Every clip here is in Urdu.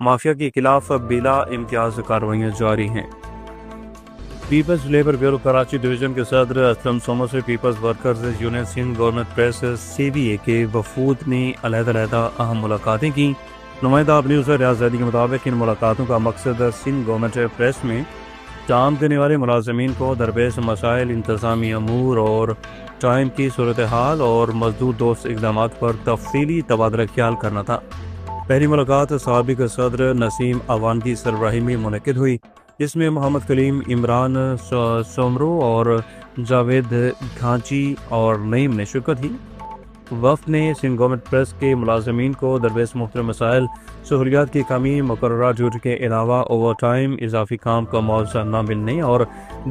مافیا کے خلاف بلا امتیاز کارروائیاں جاری ہیں۔ Peoples labour bureau Karachi division کے صدر اسلم سومر سے peoples workers union Sindh government press CBA کے وفود نے علیحدہ اہم ملاقاتیں کی۔ نمائندہ آپ نیوز ریاض زیدی کے مطابق ان ملاقاتوں کا مقصد سندھ گورنمنٹ پریس میں کام کرنے والے ملازمین کو درپیش مسائل، انتظامی امور اور ٹائم کی صورتحال اور مزدور دوست اقدامات پر تفصیلی تبادلہ خیال کرنا تھا۔ پہلی ملاقات سابق صدر نسیم اوان کی سربراہی میں منعقد ہوئی، جس میں محمد کلیم، عمران سومرو اور جاوید گھانچی اور نعیم نے شرکت کی۔ وفد نے سندھ گورنمنٹ پریس کے ملازمین کو درپیش مختلف مسائل، سہولیات کی کمی، مقررہ ڈیوٹی کے علاوہ اوور ٹائم، اضافی کام کا معاوضہ نہ ملنے اور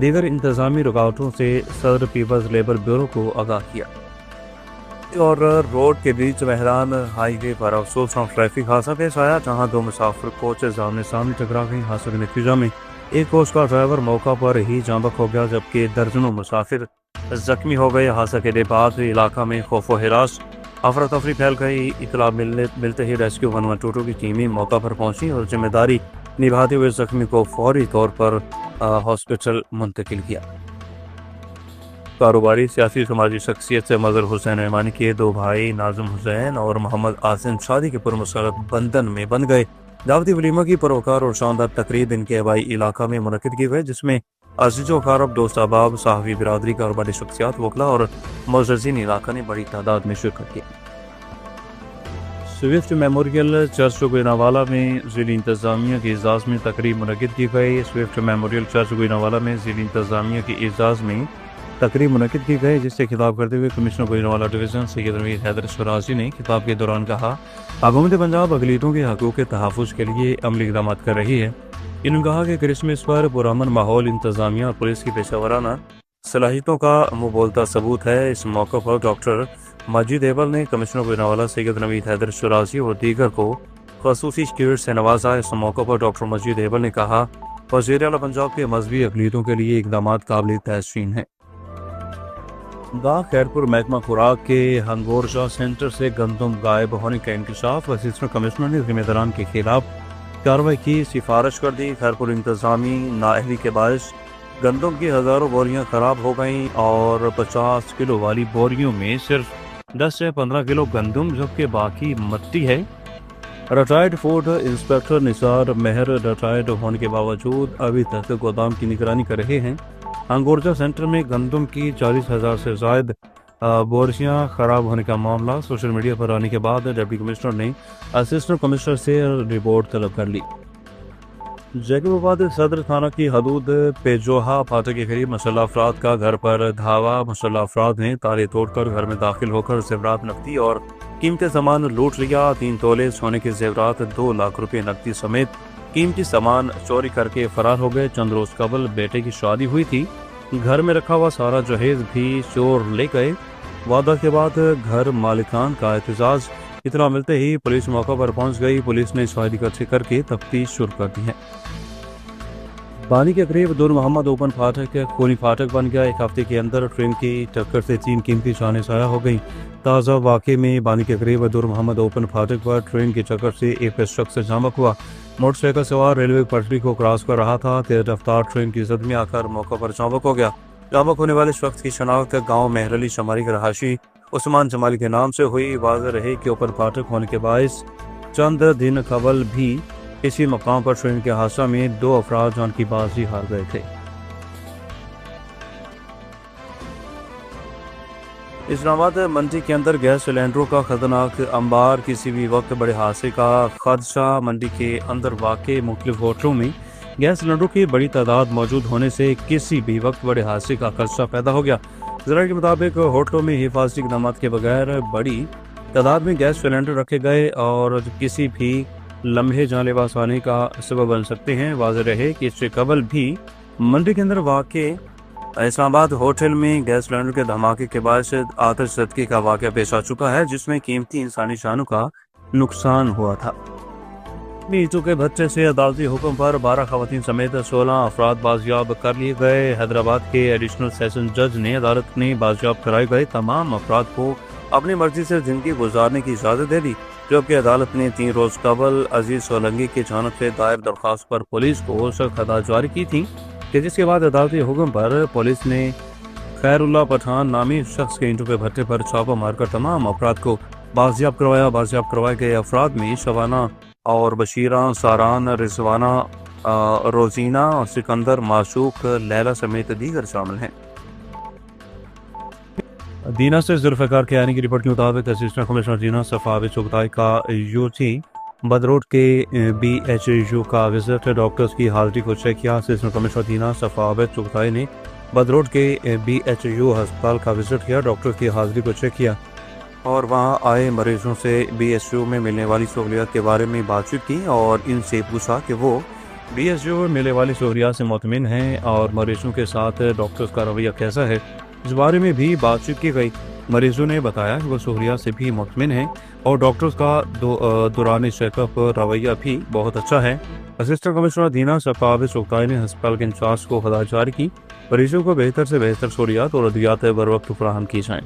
دیگر انتظامی رکاوٹوں سے صدر پیپلز لیبر بیورو کو آگاہ کیا۔ اور روڈ کے بیچ بحران ہائی وے پر افسوسناک ٹریفک حادثہ پیش آیا، جہاں دو مسافر کوچز آمنے سامنے ٹکرا گئی۔ حادثے کے نتیجہ میں ایک کوچ کا ڈرائیور موقع پر ہی جاں بحق ہو گیا، جبکہ درجنوں مسافر زخمی ہو گئے۔ حادثہ کے بعد علاقہ میں خوف و ہراس، افراتفری پھیل گئی۔ اطلاع ملتے ہی ریسکیو 112 کی ٹیمیں موقع پر پہنچی اور ذمہ داری نبھاتے ہوئے زخمی کو فوری طور پر ہاسپٹل منتقل کیا۔ کاروباری، سیاسی، سماجی شخصیت سے مظہر حسین رحمانی کے دو بھائی ناظم حسین اور محمد آصم شادی کے پرمسرت بندھن میں بن گئے۔ دعوتی ولیمہ کی پروکار اور شاندار تقریب ان کے آبائی علاقہ میں منعقد کی گئی، جس میں عزیز و اقارب، دوست احباب، صحافی برادری، کاروباری شخصیات، وکلاء اور معززین علاقہ نے بڑی تعداد میں شرکت کی۔ سوئفٹ میموریل چرچ گوجرانوالہ میں ضلعی انتظامیہ کے اعزاز میں تقریب منعقد کی گئی۔ سوئفٹ میموریل چرچ گوجرانوالہ میں ضلعی انتظامیہ کے اعزاز میں تقریب منعقد کی گئی، جس سے خطاب کرتے ہوئے کمشنر گوجرانوالہ ڈویژن سید نوید حیدر شرازی نے خطاب کے دوران کہا، حکومت پنجاب اقلیتوں کے حقوق کے تحفظ کے لیے عملی اقدامات کر رہی ہے۔ انہوں نے کہا کہ کرسمس پر پرامن ماحول انتظامیہ اور پولیس کی پیشہ ورانہ صلاحیتوں کا مبولتا ثبوت ہے۔ اس موقع پر ڈاکٹر ماجد ایبل نے کمشنر گوجرانوالہ سید نوید حیدر شرازی اور دیگر کو خصوصی شکیورٹ سے نوازا۔ اس موقع پر ڈاکٹر ماجد ایبل نے کہا، وزیر اعلیٰ پنجاب کے مذہبی اقلیتوں کے لیے اقدامات قابل تحسین ہیں۔ گاہ خیرپور محکمہ خوراک کے ہنگورشا سینٹر سے گندم غائب ہونے کا انکشاف، اسسٹنٹ کمشنر نے ذمہ داران کے خلاف کارروائی کی سفارش کر دی۔ خیرپور انتظامی نااہلی کے باعث گندم کی ہزاروں بوریاں خراب ہو گئیں اور 50 کلو والی بوریوں میں صرف 10 سے 15 کلو گندم جبکہ باقی مٹی ہے۔ ریٹائرڈ فوڈ انسپیکٹر نثار مہر ریٹائرڈ ہونے کے باوجود ابھی تک گودام کی نگرانی کر رہے ہیں۔ ہنگورجا سینٹر میں گندم کی 40,000 سے زائد بوریاں خراب ہونے کا معاملہ سوشل میڈیا پر آنے کے بعد ڈپٹی کمشنر نے اسسٹنٹ کمشنر سے رپورٹ طلب کر لی۔ جیکب آباد صدر تھانہ کی حدود پیجوہا پھاٹک کے قریب مسلح افراد کا گھر پر دھاوا۔ مسلح افراد نے تالے توڑ کر گھر میں داخل ہو کر زیورات، نقدی اور قیمتی سامان لوٹ لیا۔ 3 تولے سونے کے زیورات، 2 لاکھ روپے نقدی سمیت قیمتی سامان چوری کر کے فرار ہو گئے۔ چند روز قبل بیٹے کی شادی ہوئی تھی، گھر میں رکھا ہوا سارا جہیز بھی چور لے گئے۔ وعدہ کے بعد گھر مالکان کا احتجاج۔ اطلاع ملتے ہی پولیس موقع پر پہنچ گئی۔ پولیس نے شاہدی اکٹھی کر کے تفتیش شروع کر دی ہے۔ بانی کے قریب دور محمد اوپن فاٹک خونی فاٹک بن گیا۔ ایک ہفتے کے اندر ٹرین کی ٹکر سے 3 قیمتی جانیں ضائع ہو گئیں۔ تازہ واقعے میں بانی کے قریب دور محمد اوپن فاٹک پر ٹرین کی ٹکر سے ایک شخص جاں بحق ہوا۔ موٹر سائیکل سوار ریلوے پٹری کو کراس کر رہا تھا، تیز رفتار ٹرین کی زد میں آ کر موقع پر جاں بحق ہو گیا۔ جاں بحق ہونے والے شخص کی شناخت گاؤں مہر علی شماری کے رہائشی عثمان جمالی کے نام سے ہوئی۔ واضح رہے کہ اوپن فاٹک ہونے کے باعث چند دن قبل بھی اسی مقام پر ٹرین کے حادثہ میں 2 افراد جان کی بازی ہار گئے تھے۔ اسلام آباد منڈی کے اندر گیس سلینڈروں کا خطرناک انبار، کسی بھی وقت بڑے حادثے کا خدشہ۔ منڈی کے اندر واقع مختلف ہوٹلوں میں گیس سلینڈروں کی بڑی تعداد موجود ہونے سے کسی بھی وقت بڑے حادثے کا خدشہ پیدا ہو گیا۔ ذرائع کے مطابق ہوٹلوں میں حفاظتی اقدامات کے بغیر بڑی تعداد میں گیس سلینڈر رکھے گئے اور کسی بھی لمحے جان لیوا آنے کا سبب بن سکتے ہیں۔ واضح رہے کہ اس سے قبل بھی منڈی کے اندر واقع اسلام آباد ہوٹل میں گیس سلینڈر کے دھماکے کے باعث آتش زدگی کا واقعہ پیش آ چکا ہے، جس میں قیمتی انسانی جانوں کا نقصان ہوا تھا۔ میٹو کے بھٹے سے عدالتی حکم پر 12 خواتین سمیت 16 افراد بازیاب کر لیے گئے۔ حیدرآباد کے ایڈیشنل سیشن جج نے عدالت نے بازیاب کرائے گئے تمام افراد کو اپنی مرضی سے زندگی گزارنے کی اجازت دے دی۔ جبکہ عدالت نے 3 روز قبل عزیز سولنگی کی جانب سے دائر درخواست پر پولیس کو سخت ہدایت جاری کی تھی کہ جس کے بعد عدالتی حکم پر پولیس نے خیر اللہ پٹھان نامی شخص کے اینٹوں کے بھٹے پر چھاپہ مار کر تمام افراد کو بازیاب کروایا۔ بازیاب کروائے گئے افراد میں شبانہ اور بشیرہ، ساران، رضوانہ، روزینہ، سکندر، معشوق، لیلہ سمیت دیگر شامل ہیں۔ دینا سے ذوالفقار کیانی کی رپورٹ کے مطابق اسسٹنٹ کمشنر دینا صفاوی چغتائی کا یوٹی بدروڈ کے بی ایچ یو کا وزٹ ڈاکٹرز کی حاضری کو چیک کیا۔ اسسٹنٹ کمشنر دینا صفاوی چغتائی نے بدروڈ کے بی ایچ یو ہسپتال کا وزٹ کیا، ڈاکٹرز کی حاضری کو چیک کیا اور وہاں آئے مریضوں سے بی ایچ یو میں ملنے والی سہولیات کے بارے میں بات چیت کی اور ان سے پوچھا کہ وہ بی ایچ یو میں ملنے والی سہولیات سے مطمئن ہیں اور مریضوں کے ساتھ ڈاکٹرز کا رویہ کیسا ہے، اس بارے میں بھی بات چیت کی گئی۔ مریضوں نے بتایا کہ وہ سہولیات سے بھی مطمئن ہیں اور ڈاکٹرز کا دوران چیک اپ رویہ بھی بہت اچھا ہے۔ اسسٹنٹ کمشنر دینا صفاوی چغتائی نے ہسپتال کے انچارج کو ہدایت جاری کی مریضوں کو بہتر سے بہتر سہولیات اور ادویات بروقت فراہم کی جائیں۔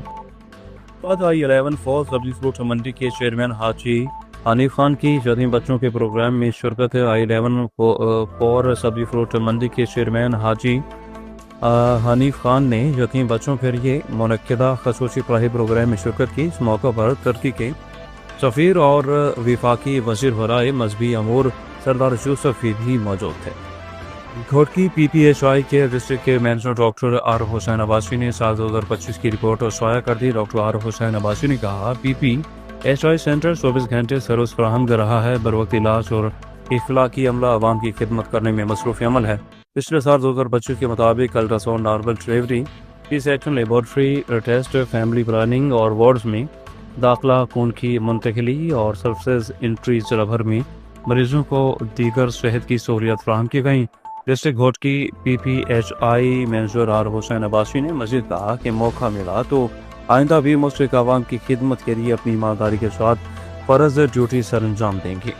بعد آئی 11 فور سبزی فروٹ منڈی کے چیئرمین حاجی حنیف خان کی یتیم بچوں کے پروگرام میں شرکت ہے۔ آئی 11 فور سبزی فروٹ منڈی کے چیئرمین حاجی حنیف خان نے یتیم بچوں کے لیے منعقدہ خصوصی پڑھائی پروگرام میں شرکت کی۔ اس موقع پر ترکی کے سفیر اور وفاقی وزیر برائے مذہبی امور سردار یوسف بھی موجود تھے۔ گھوٹکی پی پی ایچ آئی کے ڈسٹرکٹ کے مینیجر ڈاکٹر عارف حسین عباسی نے سال 2025 کی رپورٹ شائع کر دی۔ ڈاکٹر عارف حسین عباسی نے کہا پی پی ایچ آئی سینٹر 24 گھنٹے سروس فراہم کر رہا ہے، بروقت علاج اور اخلاقی عملہ عوام کی خدمت کرنے میں مصروف عمل ہے۔ پچھلے سال 2025 کے مطابق ultrasound, normal delivery, C section, laboratory test, family planning اور وارڈز میں داخلہ، خون کی منتقلی اور سروسز انٹری ضلع بھر میں مریضوں کو دیگر صحت کی سہولیات فراہم کی گئیں۔ District Ghotki P P H I manager Arif Hussain Abbasi نے مزید کہا کہ موقع ملا تو آئندہ بھی مستحق عوام کی خدمت کے لیے اپنی ایمانداری کے ساتھ فرض ڈیوٹی سر انجام دیں گے۔